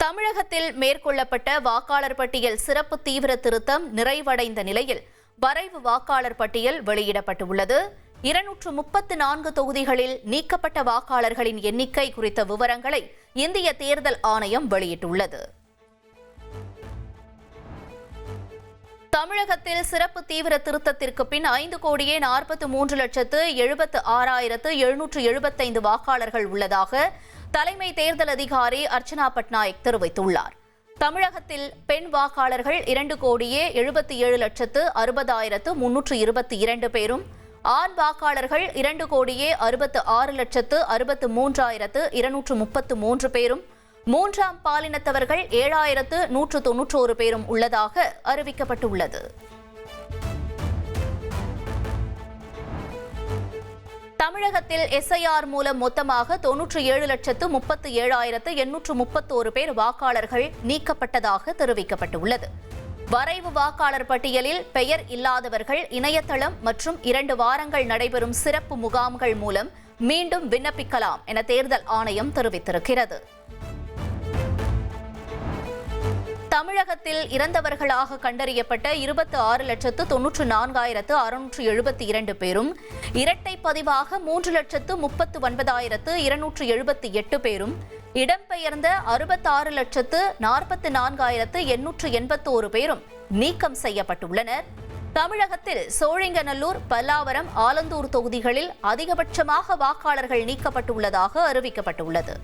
தமிழகத்தில் மேற்கொள்ளப்பட்ட வாக்காளர் பட்டியல் சிறப்பு தீவிர திருத்தம் நிறைவடைந்த நிலையில் வரைவு வாக்காளர் பட்டியல் வெளியிடப்பட்டுள்ளது. 234 தொகுதிகளில் நீக்கப்பட்ட வாக்காளர்களின் எண்ணிக்கை குறித்த விவரங்களை இந்திய தேர்தல் ஆணையம் வெளியிட்டுள்ளது. தமிழகத்தில் சிறப்பு தீவிர திருத்தத்திற்கு பின் 5,43,76,775 வாக்காளர்கள் உள்ளதாக தலைமை தேர்தல் அதிகாரி அர்ச்சனா பட்நாயக் தெரிவித்துள்ளார். தமிழகத்தில் பெண் வாக்காளர்கள் 2,77,60,322 பேரும், ஆண் வாக்காளர்கள் 2,66,63,233 பேரும், மூன்றாம் பாலினத்தவர்கள் 7,191 பேரும் உள்ளதாக அறிவிக்கப்பட்டுள்ளது. தமிழகத்தில் எஸ்ஐஆர் மூலம் மொத்தமாக 97,37,831 பேர் வாக்காளர்கள் நீக்கப்பட்டதாக தெரிவிக்கப்பட்டுள்ளது. வரைவு வாக்காளர் பட்டியலில் பெயர் இல்லாதவர்கள் இணையதளம் மற்றும் 2 வாரங்கள் நடைபெறும் சிறப்பு முகாம்கள் மூலம் மீண்டும் விண்ணப்பிக்கலாம் என தேர்தல் ஆணையம் தெரிவித்திருக்கிறது. தமிழகத்தில் இறந்தவர்களாக கண்டறியப்பட்ட 26,94,672 பேரும், இரட்டை பதிவாக 3,39,278 பேரும், இடம்பெயர்ந்த 66,44,881 பேரும் நீக்கம் செய்யப்பட்டுள்ளனர். தமிழகத்தில் சோழிங்கநல்லூர், பல்லாவரம், ஆலந்தூர் தொகுதிகளில் அதிகபட்சமாக வாக்காளர்கள் நீக்கப்பட்டுள்ளதாக அறிவிக்கப்பட்டுள்ளது.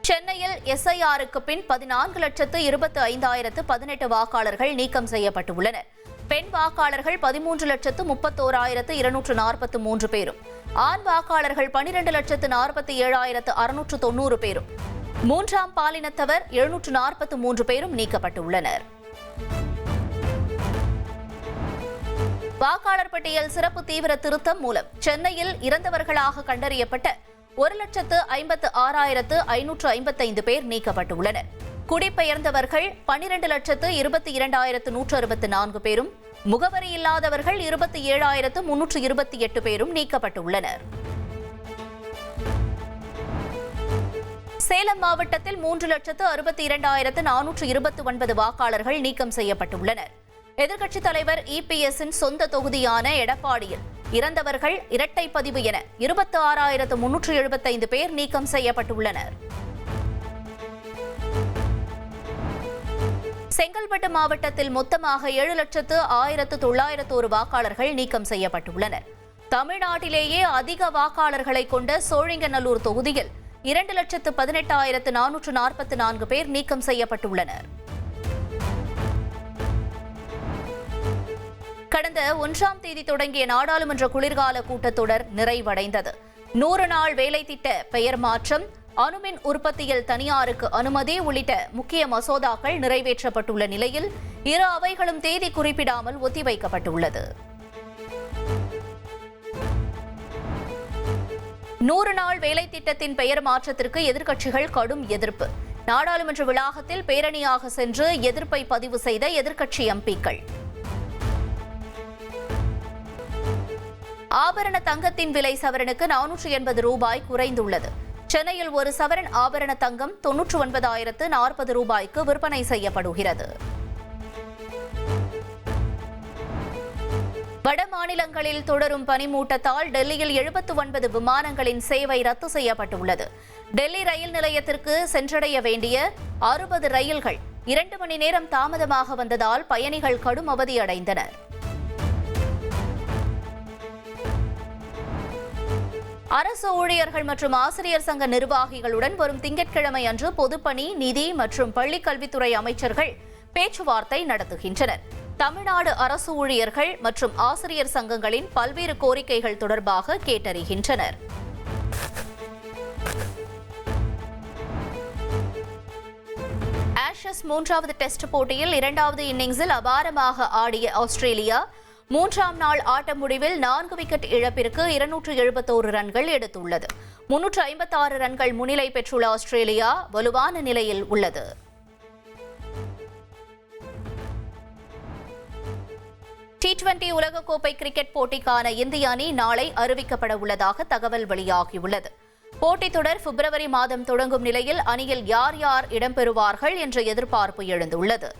சென்னையில் எஸ்ஐஆருக்கு பின் 14,25,018 வாக்காளர்கள் நீக்கம் செய்யப்பட்டுள்ளனர். பெண் வாக்காளர்கள் 13,31,243 பேரும், ஆண் வாக்காளர்கள் 12,47,690 பேரும், மூன்றாம் பாலினத்தவர் 743 பேரும் நீக்கப்பட்டுள்ளனர். வாக்காளர் பட்டியல் சிறப்பு தீவிர திருத்தம் மூலம் சென்னையில் இறந்தவர்களாக கண்டறியப்பட்ட 1,56,555 பேர் நீக்கப்பட்டுள்ளனர். குடிபெயர்ந்தவர்கள் 12,22,164 பேரும், முகவரி இல்லாதவர்கள் 27,328 பேரும் நீக்கப்பட்டுள்ளனர். சேலம் மாவட்டத்தில் 3,62,429 வாக்காளர்கள் நீக்கம் செய்யப்பட்டுள்ளனர். எதிர்க்கட்சித் தலைவர் இபிஎஸ்ஸின் சொந்த தொகுதியான எடப்பாடியில் இறந்தவர்கள் இரட்டை பதிவு என 26,375 பேர் நீக்கம் செய்யப்பட்டுள்ளனர். செங்கல்பட்டு மாவட்டத்தில் மொத்தமாக 7,01,901 வாக்காளர்கள் நீக்கம் செய்யப்பட்டுள்ளனர். தமிழ்நாட்டிலேயே அதிக வாக்காளர்களை கொண்ட சோழிங்கநல்லூர் தொகுதியில் 2,18,444 பேர் நீக்கம் செய்யப்பட்டுள்ளனர். கடந்த 1ஆம் தேதி தொடங்கிய நாடாளுமன்ற குளிர்கால கூட்டத்தொடர் நிறைவடைந்தது. 100 நாள் வேலை திட்ட பெயர் மாற்றம், அணுமின் உற்பத்தியில் தனியாருக்கு அனுமதி உள்ளிட்ட முக்கிய மசோதாக்கள் நிறைவேற்றப்பட்டுள்ள நிலையில் இரு அவைகளும் தேதி குறிப்பிடாமல் ஒத்திவைக்கப்பட்டுள்ளது. 100 நாள் வேலை திட்டத்தின் பெயர் மாற்றத்திற்கு எதிர்க்கட்சிகள் கடும் எதிர்ப்பு. நாடாளுமன்ற வளாகத்தில் பேரணியாக சென்று எதிர்ப்பை பதிவு செய்த எதிர்க்கட்சி எம்பிக்கள். ஆபரண தங்கத்தின் விலை சவரனுக்கு 480 ரூபாய் குறைந்துள்ளது. சென்னையில் ஒரு சவரன் ஆபரண தங்கம் 99,040 ரூபாய்க்கு விற்பனை செய்யப்படுகிறது. வட மாநிலங்களில் தொடரும் பனிமூட்டத்தால் டெல்லியில் 79 விமானங்களின் சேவை ரத்து செய்யப்பட்டுள்ளது. டெல்லி ரயில் நிலையத்திற்கு சென்றடைய வேண்டிய 60 ரயில்கள் 2 மணி நேரம் தாமதமாக வந்ததால் பயணிகள் கடும் அவதியடைந்தனர். அரசு ஊழியர்கள் மற்றும் ஆசிரியர் சங்க நிர்வாகிகளுடன் வரும் திங்கட்கிழமை அன்று பொதுப்பணி, நிதி மற்றும் பள்ளிக்கல்வித்துறை அமைச்சர்கள் பேச்சுவார்த்தை நடத்துகின்றனர். தமிழ்நாடு அரசு ஊழியர்கள் மற்றும் ஆசிரியர் சங்கங்களின் பல்வேறு கோரிக்கைகள் தொடர்பாக கேட்டறிகின்றனர். ஆஷஸ் 3வது டெஸ்ட் போட்டியில் 2வது இன்னிங்ஸில் அபாரமாக ஆடிய ஆஸ்திரேலியா 3ஆம் நாள் ஆட்ட முடிவில் 4 விக்கெட் இழப்பிற்கு 271 ரன்கள் எடுத்துள்ளது. 356 ரன்கள் முன்னிலை பெற்றுள்ள ஆஸ்திரேலியா வலுவான நிலையில் உள்ளது. T20 உலகக்கோப்பை கிரிக்கெட் போட்டிக்கான இந்திய அணி நாளை அறிவிக்கப்பட உள்ளதாக தகவல் வெளியாகியுள்ளது. போட்டித் தொடர் பிப்ரவரி மாதம் தொடங்கும் நிலையில் அணியில் யார் யார் இடம்பெறுவார்கள் என்ற எதிர்பார்ப்பு எழுந்துள்ளது.